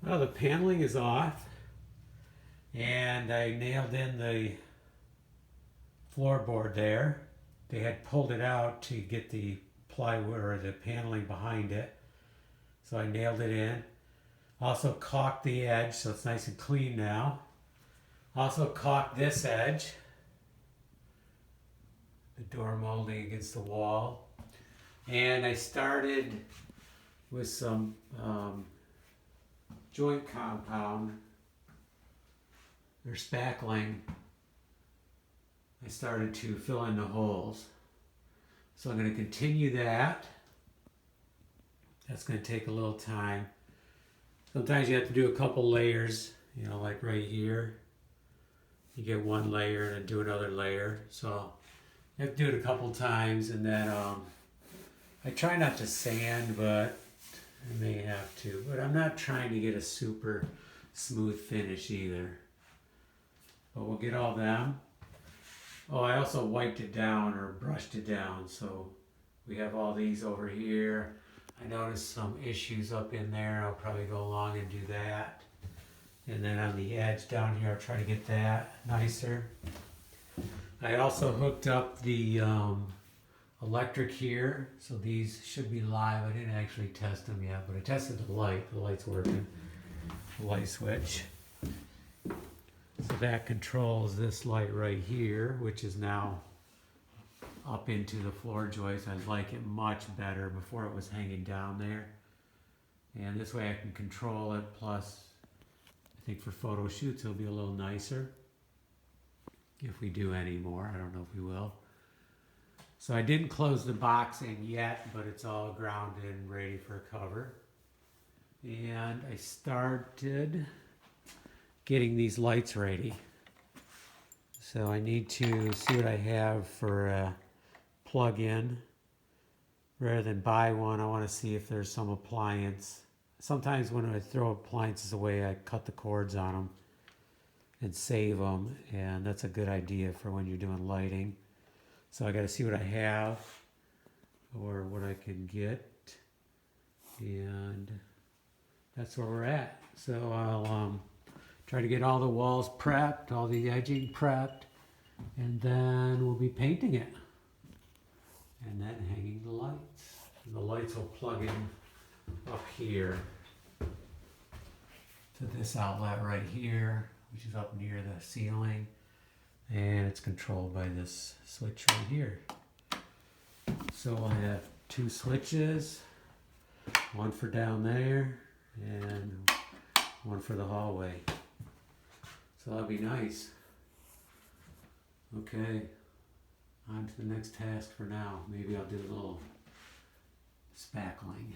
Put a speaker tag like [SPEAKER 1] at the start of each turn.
[SPEAKER 1] Well, the paneling is off, and I nailed in the floorboard there. They had pulled it out to get the plywood or the paneling behind it, so I nailed it in. Also caulked the edge so it's nice and clean now. Also caulked this edge, the door molding against the wall. And I started with some joint compound or spackling. I started to fill in the holes. So I'm going to continue that. That's going to take a little time. Sometimes you have to do a couple layers, you know, like right here. You get one layer and then do another layer. So you have to do it a couple times, and then I try not to sand, but I may have to. But I'm not trying to get a super smooth finish either. But we'll get all them. Oh, I also wiped it down or brushed it down. So we have all these over here. I noticed some issues up in there. I'll probably go along and do that. And then on the edge down here, I'll try to get that nicer. I also hooked up the electric here. So these should be live. I didn't actually test them yet, but I tested the light. The light's working. The light switch. So that controls this light right here, which is now up into the floor joist. I like it much better. Before it was hanging down there. And this way I can control it. Plus, I think for photo shoots it'll be a little nicer. If we do any more, I don't know if we will. So I didn't close the box in yet, but it's all grounded and ready for a cover. And I started getting these lights ready. So I need to see what I have for plug in. Rather than buy one, I want to see if there's some appliance. Sometimes when I throw appliances away, I cut the cords on them and save them, and that's a good idea for when you're doing lighting. So I got to see what I have or what I can get, and that's where we're at. So I'll try to get all the walls prepped, all the edging prepped, and then we'll be painting it. And then hanging the lights. And the lights will plug in up here to this outlet right here, which is up near the ceiling. And it's controlled by this switch right here. So I'll have two switches, one for down there and one for the hallway. So that'll be nice. Okay. On to the next task for now. Maybe I'll do a little spackling.